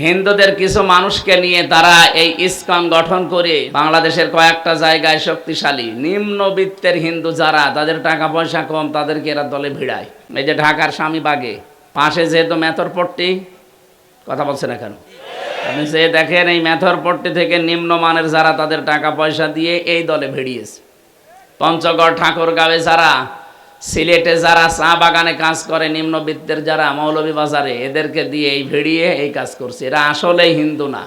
হিন্দুদের কিছু মানুষকে নিয়ে তারা এই ইসকন গঠন করে বাংলাদেশের কয়েকটা জায়গায় শক্তিশালী নিম্নবিত্তের হিন্দু যারা, তাদের টাকা পয়সা কম, তাদেরকে এরা দলে ভিড়ায়। এই যে ঢাকার স্বামীবাগে পাশে যেহেতু মেথরপট্টি, কথা বলছে না কেন? আপনি যে দেখেন এই মেথরপট্টি থেকে নিম্নমানের যারা, তাদের টাকা পয়সা দিয়ে এই দলে ভিড়িয়েছে। পঞ্চগড় ঠাকুরগাঁওয়ে যারা, সিলেটে যারা চা বাগানে কাজ করে নিম্নবিত্তের যারা, মৌলভীবাজারে, এদেরকে দিয়ে এই ভিড়িয়ে এই কাজ করছে। এরা আসলেই হিন্দু না।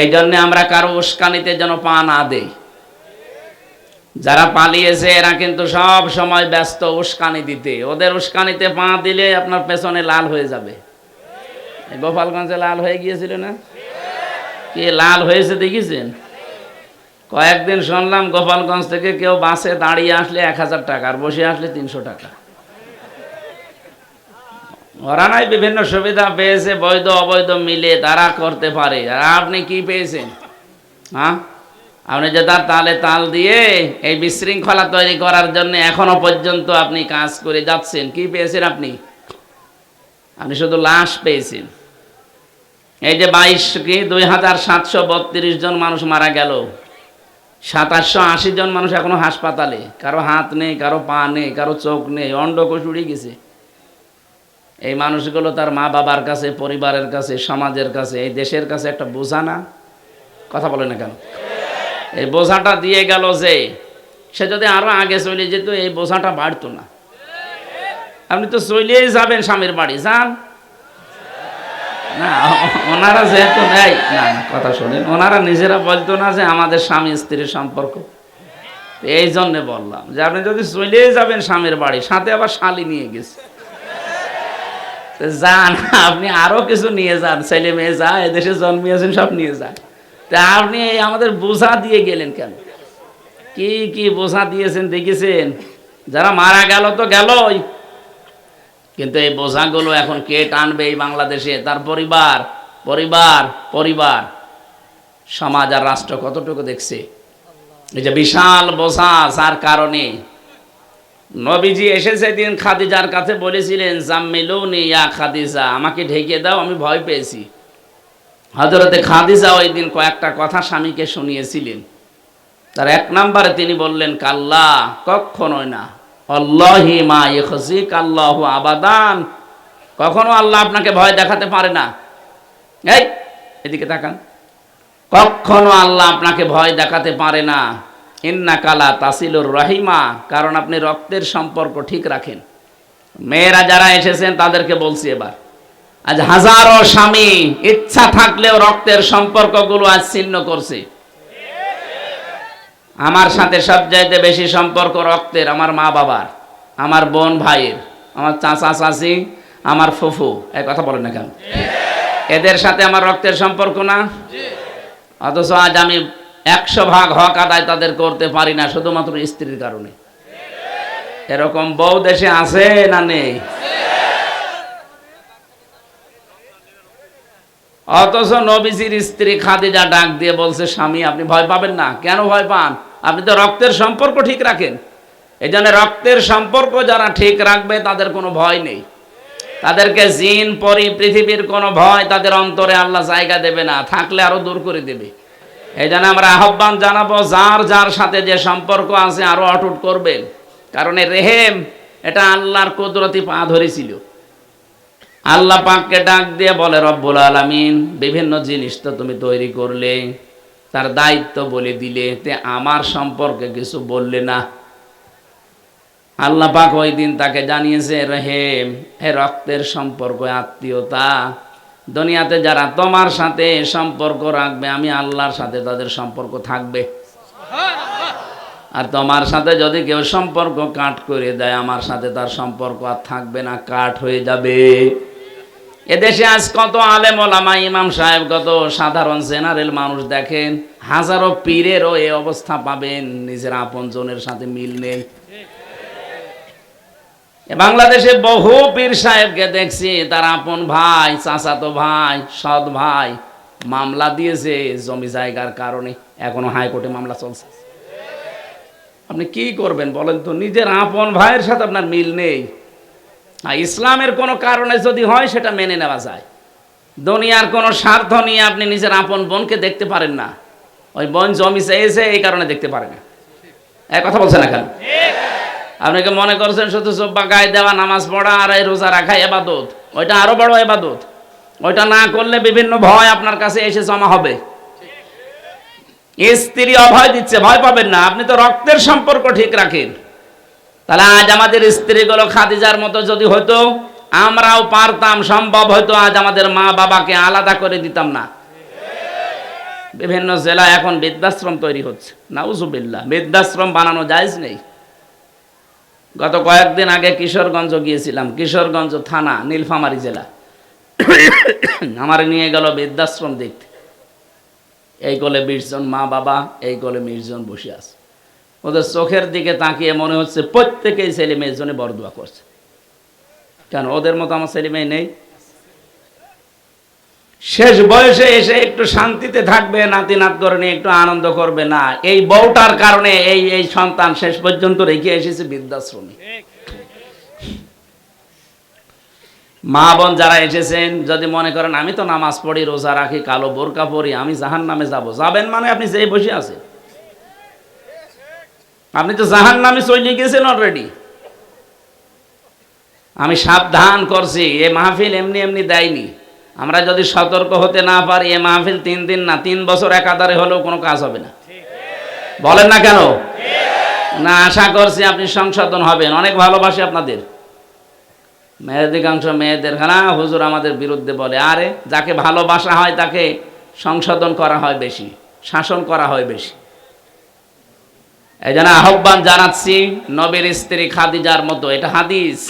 এই জন্য আমরা কারো উস্কানিতে যেন পা না দেই। যারা পালিয়েছে এরা কিন্তু সব সময় ব্যস্ত উস্কানি দিতে। ওদের উস্কানিতে পা দিলে আপনার পেছনে লাল হয়ে যাবে। গোপালগঞ্জে লাল হয়ে গিয়েছিল না? কি লাল হয়েছে দেখেছেন? কয়েকদিন শুনলাম গোপালগঞ্জ থেকে কেউ বাসে দাঁড়িয়ে আসলে 1000 টাকা, আর বসে আসলে 300 টাকা। ওরা নাই বিভিন্ন সুবিধা পেয়েছে, বৈধ অবৈধ মিলে তারা করতে পারে। আর আপনি কি পেয়েছেন? হ্যাঁ, আপনি যে তার তালে তাল দিয়ে এই বিশৃঙ্খলা তৈরি করার জন্য এখনো পর্যন্ত আপনি কাজ করে যাচ্ছেন। কি পেয়েছেন আপনি? আপনি শুধু লাশ পেয়েছেন। এই যে 2732 জন মানুষ মারা গেল, 2780 জন মানুষ এখনো হাসপাতালে। কারো হাত নেই, কারো পা নেই, কারো চোখ নেই, অন্ডকোষ উড়ে গেছে। এই মানুষগুলো তার মা বাবার কাছে, পরিবারের কাছে, সমাজের কাছে, এই দেশের কাছে একটা বোঝা না? কথা বলে না কেন? এই বোঝাটা দিয়ে গেল যে সে যদি আরো আগে চলে যেত এই বোঝাটা বাড়তো না। আপনি তো চলেই যাবেন স্বামীর বাড়ি, যান না। ওনারা যেহেতু নেই না, কথা শোনেন, ওনারা নিজেরা বলতো না যে আমাদের স্বামী স্ত্রীর সম্পর্ক। এই জন্যে বললাম যে আপনি যদি চলেই যাবেন স্বামীর বাড়ি, সাথে আবার শালি নিয়ে গেছে, যান, আপনি আরো কিছু নিয়ে যান, ছেলে মেয়ে যা এদেশে জন্মিয়েছেন সব নিয়ে যান। তা আপনি আমাদের বোঝা দিয়ে গেলেন কেন? কি কি বোঝা দিয়েছেন দেখেছেন? যারা মারা গেল তো গেলই, কিন্তু এই বোঝাগুলো এখন কে টানবে? এই বাংলাদেশে তার পরিবার, পরিবার, পরিবার, সমাজ আর রাষ্ট্র কতটুকু দেখছে? এই যে বিশাল বোঝা, যার কারণে নবীজি এসেছে দিন খাদিজার কাছে বলেছিলেন, জাম্মিলুনি ইয়া খাদিজা, আমাকে ঢেকে দাও, আমি ভয় পেয়েছি। হযরতে খাদিজা ওই দিন কয়েকটা কথা স্বামীকে শুনিয়েছিলেন। তার 1 নম্বরে তিনি বললেন, কাল্লা, কখনোই না, আল্লাহি মা ইখজিক আল্লাহু আবাদান, কখনো আল্লাহ আপনাকে ভয় দেখাতে পারে না। এই এদিকে তাকান, কখনো আল্লাহ আপনাকে ভয় দেখাতে পারে না। ইন্নাকা লা তাসিলুর রাহিমা, কারণ আপনি রক্তের সম্পর্ক ঠিক রাখেন। মেয়েরা যারা এসেছেন তাদেরকে বলছি এবার, আজ হাজারো স্বামী ইচ্ছা থাকলেও রক্তের সম্পর্কগুলো আজ ছিন্ন করছে। আমার সাথে সবচাইতে বেশি সম্পর্ক রক্তের আমার মা বাবার, আমার বোন ভাইয়ের, আমার চাচা চাচি, আমার ফুফু। এই কথা বলেন না কেন? এদের সাথে আমার রক্তের সম্পর্ক না? অথচ আজ আমি 100 ভাগ হক আদায় তাদের করতে পারি না, শুধুমাত্র স্ত্রীর কারণে। এরকম বউ দেশে আছে না নেই? অথচ নবীজির স্ত্রী খাদিজা ডাক দিয়ে বলছে, স্বামী আপনি ভয় পাবেন না। কেন ভয় পান? আপনি তো রক্তের সম্পর্ক ঠিক রাখেন। এই জন্য রক্তের সম্পর্ক যারা ঠিক রাখবে তাদের কোনো ভয় নেই। তাদেরকে জিন পরি পৃথিবীর কোনো ভয় তাদের অন্তরে আল্লাহ জায়গা দেবে না, থাকলে আরো দূর করে দেবে। এই জন্য আমরা আহ্বান জানাবো, যার যার সাথে যে সম্পর্ক আছে আরো অটুট করবেন। কারণ এই রেহেম এটা আল্লাহর কুদরতি পা ধরেছিল। আল্লাহ পাককে ডাক দিয়ে বলে, রব্বুল আলামিন, বিভিন্ন জিনিস তো তুমি তৈরি করলে, তার দায়িত্ব বলে দিলে, তে আমার সম্পর্কে কিছু বললে না। আল্লাহ পাক ওই দিন তাকে জানিয়েছে, রেহেম, হে রক্তের সম্পর্ক, আত্মীয়তা, দুনিয়াতে যারা তোমার সাথে সম্পর্ক রাখবে, আমি আল্লাহর সাথে তাদের সম্পর্ক থাকবে। আর তোমার সাথে যদি কেউ সম্পর্ক কাট করে দেয়, আমার সাথে তার সম্পর্ক আর থাকবে না, কাট হয়ে যাবে। এদেশে আজ কত আলেম ওলামা, ইমাম সাহেব, কত সাধারণ জেনারেল মানুষ দেখেন, হাজারো পীরেরও এই অবস্থা পাবেন, নিজের আপনজনের সাথে মিল নেই। বাংলাদেশে বহু পীর সাহেবকে দেখছি, তার আপন ভাই, চাচাতো ভাই, সৎ ভাই মামলা দিয়েছে জমি জায়গার কারণে, এখনো হাইকোর্টে মামলা চলছে। আপনি কি করবেন বলেন তো? নিজের আপন ভাইয়ের সাথে আপনার মিল নেই। ইসলামের কোনো কারণে যদি হয় সেটা মেনে নেওয়া যায়, দুনিয়ার কোনো স্বার্থ নিয়ে আপনি নিজের আপন বোনকে দেখতে পারেন না। ওই বোন জমি চেয়েছে এই কারণে দেখতে পারে না। এক কথা বলছেন না কেন? আপনি কি মনে করছেন শুধু জুব্বা গায়ে দেওয়া, নামাজ পড়া আর এই রোজা রাখা ইবাদত? ওইটা আরো বড় ইবাদত। ওইটা না করলে বিভিন্ন ভয় আপনার কাছে এসে জমা হবে। স্ত্রী অভয় দিচ্ছে, ভয় পাবেন না, আপনি তো রক্তের সম্পর্ক ঠিক রাখেন। তাহলে আজ আমাদের স্ত্রীগুলো খাদিজার মতো যদি হতো, আমরাও পারতাম, সম্ভব হয়তো আজ আমাদের মা বাবাকে আলাদা করে দিতাম না। বিভিন্ন জেলায় এখন বৃদ্ধাশ্রম তৈরি হচ্ছে, নাউজুবিল্লাহ। বৃদ্ধাশ্রম বানানো জায়েজ নেই। গত কয়েকদিন আগে কিশোরগঞ্জ গিয়েছিলাম, কিশোরগঞ্জ থানা, নীলফামারী জেলা। আমার নিয়ে গেল বৃদ্ধাশ্রম দেখতে। এই কোলে 20 জন মা বাবা, এই কোলে 20 জন বসে আছে। ওদের চোখের দিকে তাকিয়ে মনে হচ্ছে প্রত্যেকেই ছেলে মেয়ের জন্য বরদোয়া করছে। কেন? ওদের মতো আমার ছেলে মেয়ে নেই? শেষ বয়সে এসে একটু শান্তিতে থাকবে, নাতি নাত করে নিয়ে একটু আনন্দ করবে না, এই বউটার কারণে এই সন্তান শেষ পর্যন্ত রেখে এসেছে বৃদ্ধাশ্রমে। মা বোন যারা এসেছেন, যদি মনে করেন আমি তো নামাজ পড়ি, রোজা রাখি, কালো বোরকা পরি, আমি জাহান্নামে যাব, যাবেন মানে আপনি যেই বসে আছেন, আপনি তো জাহান্নামে চলে গেছেন অলরেডি। আমি সাবধান করছি, এ মাহফিল এমনি এমনি দেয়নি। আমরা যদি সতর্ক হতে না পারি, এ মাহফিল 3 দিন না 3 বছর একাধারে হলেও কোনো কাজ হবে না। বলেন না কেন? না, আশা করছি আপনি সংশোধন হবেন। অনেক ভালোবাসি আপনাদের। অধিকাংশ মেয়েদের হুজুর আমাদের বিরুদ্ধে বলে, আরে যাকে ভালোবাসা হয় তাকে সংশোধন করা হয় বেশি, শাসন করা হয় বেশি। এই জন্য আহ্বান জানাচ্ছি, নবীর স্ত্রী খাদিজার মতো, এটা হাদিস,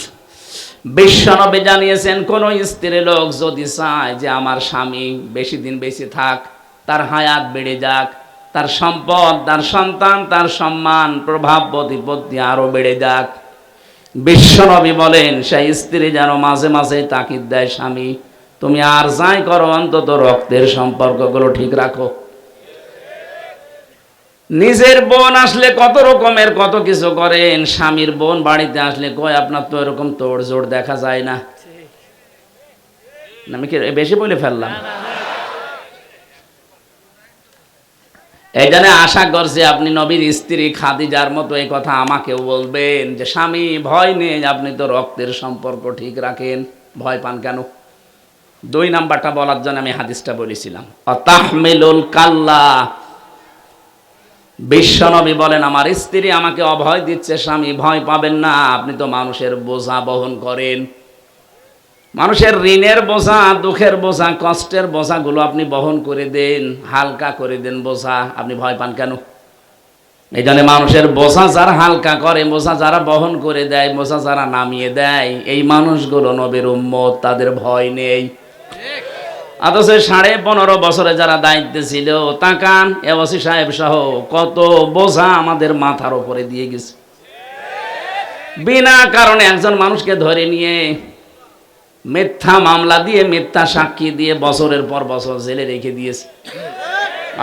বিশ্ব নবী জানিয়েছেন, কোন স্ত্রী লোক যদি চায় যে আমার স্বামী বেশি দিন বেঁচে থাক, তার হায়াত বেড়ে যাক, তার সম্পদ, তার সন্তান, তার সম্মান, প্রভাব প্রতিপত্তি আরো বেড়ে যাক, বিশ্ব নবী বলেন সেই স্ত্রী যেন মাঝে মাঝে তাকিদ দেয়, স্বামী তুমি আর যাই করো অন্তত রক্তের সম্পর্কগুলো ঠিক রাখো। নিজের বোন আসলে কত রকমের কত কিছু করেন, স্বামীর বোন বাড়িতে আসলে কয় আপনার তো এরকম তোড় জোড় দেখা যায় না। আমি কি বেশি বলে ফেললাম? এই জন্য আশা করছি আপনি নবীর স্ত্রী খাদিজার মতো এই কথা আমাকেও বলবেন যে স্বামী ভয় নেই, আপনি তো রক্তের সম্পর্ক ঠিক রাখেন, ভয় পান কেন? 2 নাম্বারটা বলার জন্য আমি হাদিসটা বলেছিলাম, তাহমিলুল কাল্লা। বিশ্বনবী বলেন আমার স্ত্রী আমাকে অভয় দিচ্ছে, স্বামী ভয় পাবেন না, আপনি তো মানুষের বোঝা বহন করেন, মানুষের ঋণের বোঝা, দুঃখের বোঝা, কষ্টের বোঝাগুলো আপনি বহন করে দেন, হালকা করে দেন বোঝা, আপনি ভয় পান কেন? এই জন্য মানুষের বোঝা যারা হালকা করে, বোঝা যারা বহন করে দেয়, বোঝা যারা নামিয়ে দেয়, এই মানুষগুলো নবীর উম্মত, তাদের ভয় নেই। অথচ 15.5 বছরে যারা দায়িত্বে ছিল, তাকান এওসি সাহেব সহ কত বোঝা আমাদের মাথার উপরে দিয়ে গেছে। বিনা কারণে একজন মানুষকে ধরে নিয়ে মিথ্যা মামলা দিয়ে, মিথ্যা সাক্ষী দিয়ে বছরের পর বছর জেলে রেখে দিয়েছে,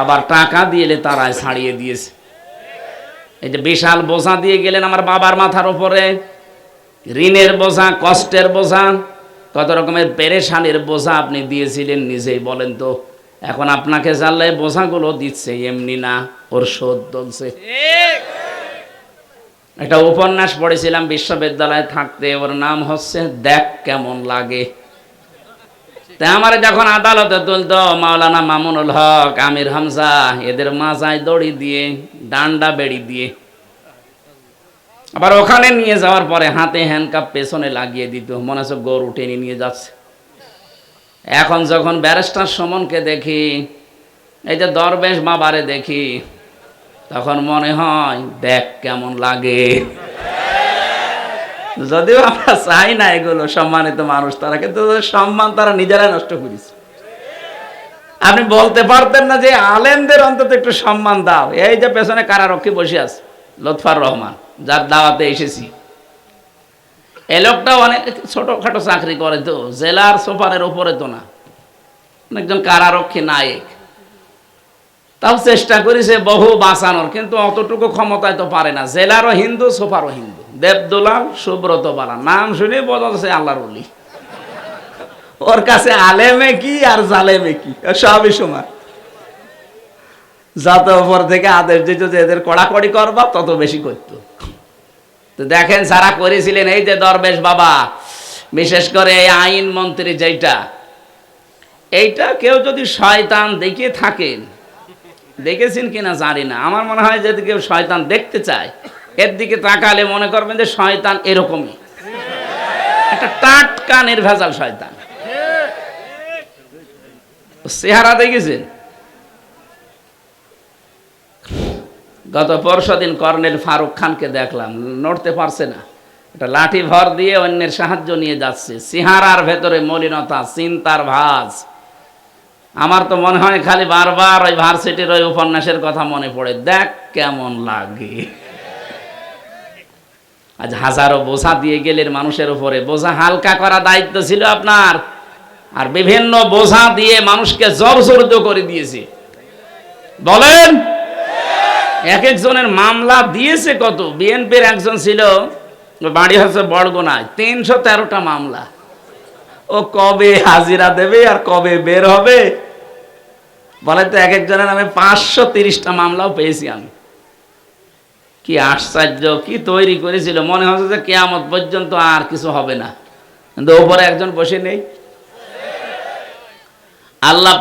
আবার টাকা দিয়ে তারাই ছাড়িয়ে দিয়েছে। এই যে বিশাল বোঝা দিয়ে গেলেন আমার বাবার মাথার উপরে, ঋণের বোঝা, কষ্টের বোঝা, কত রকমের পেরেশানির বোঝা আপনি দিয়েছিলেন নিজেই বলেন তো। এখন আপনাকে জানলে বোঝাগুলো দিচ্ছে এমনি না, ওর শোধ চলছে। একটা উপন্যাস পড়েছিলাম বিশ্ববিদ্যালয়ে থাকতে, ওর নাম হচ্ছে দেখ কেমন লাগে। তা আমার যখন আদালতে তুলতো মাওলানা মামুনুল হক, আমির হামজা, এদের মাজায় দড়ি দিয়ে, ডান্ডা বেড়ি দিয়ে, আবার ওখানে নিয়ে যাওয়ার পরে হাতে হ্যান্ডকাপ পেছনে লাগিয়ে দিত, মনে হচ্ছে গরু টেনে নিয়ে যাচ্ছে। এখন যখন ব্যারিস্টার সুমনকে দেখি, এই যে দরবেশ বাবারে দেখি, তখন মনে হয় দেখ কেমন লাগে। যদিও আমরা চাই না এগুলো, সম্মানিত মানুষ তারা, কিন্তু সম্মান তারা নিজেরাই নষ্ট করেছে। আপনি বলতে পারতেন না যে আলেমদের অন্তত একটু সম্মান দাও? এই যে পেছনে কারারক্ষী বসে আছে লুৎফর রহমান, যার দাওয়াতে এসেছি, এই লোকটাও অনেক ছোটখাটো চাকরি করে, তো জেলার সুপারের উপরে তো না, একজন কারারক্ষী নায়ক। তাও চেষ্টা করেছে বহু বাঁচানোর, কিন্তু অতটুকু ক্ষমতায় তো পারে না। জেলারও হিন্দু, সুপারও হিন্দু, দেবদুলাল সুব্রত বালা, নাম শুনে বোঝা যাচ্ছে আল্লাহর ওলি। ওর কাছে আলেমে কি আর জালেমে কি, সবই সমান। যত উপর থেকে আদেশ দিত যে এদের কড়াকড়ি করবা, তত বেশি করত। তো দেখেন যারা করেছিলেন, এই যে দরবেশ বাবা, বিশেষ করে এই আইন মন্ত্রী, এইটা কেউ যদি শয়তান দেখে থাকেন, দেখেছেন কিনা জানি না, আমার মনে হয় যদি কেউ শয়তান দেখতে চায়, এর দিকে তাকালে মনে করবেন যে শয়তান এরকমই একটা টাটকা নির্ভেজাল শয়তান। চেহারা দেখেছেন? গত পরশুদিন কর্নেল ফারুক খানকে দেখলাম, নড়তে পারছে না, একটা লাঠি ভর দিয়ে অন্যের সাহায্য নিয়ে যাচ্ছে, চেহারার ভেতরে মলিনতা, চিন্তার ভাঁজ। আমার তো মনে হয় খালি বারবার ওই ভার্সিটির ওই উপন্যাসের কথা মনে পড়ে, দেখ কেমন লাগে। আজ হাজারো বোঝা দিয়ে গেলেন মানুষের উপরে, বোঝা হালকা করা দায়িত্ব ছিল আপনার, আর বিভিন্ন বোঝা দিয়ে মানুষকে জর্জরিত করে দিয়েছে। বলেন, এক একজনের মামলা দিয়েছে কত। বিএনপির একজন ছিল, বাড়ি হচ্ছে বড়গোনায়, 313টা মামলা। ও কবে হাজিরা দেবে আর কবে বের হবে বলে তো। এক একজনের নামে 530টা মামলাও পেয়েছি আমি। কি আশ্চর্য, কি তৈরি করেছিল, মনে হচ্ছে যে কিয়ামত পর্যন্ত আর কিছু হবে না, কিন্তু ওপরে একজন বসে নেই। আল্লাহ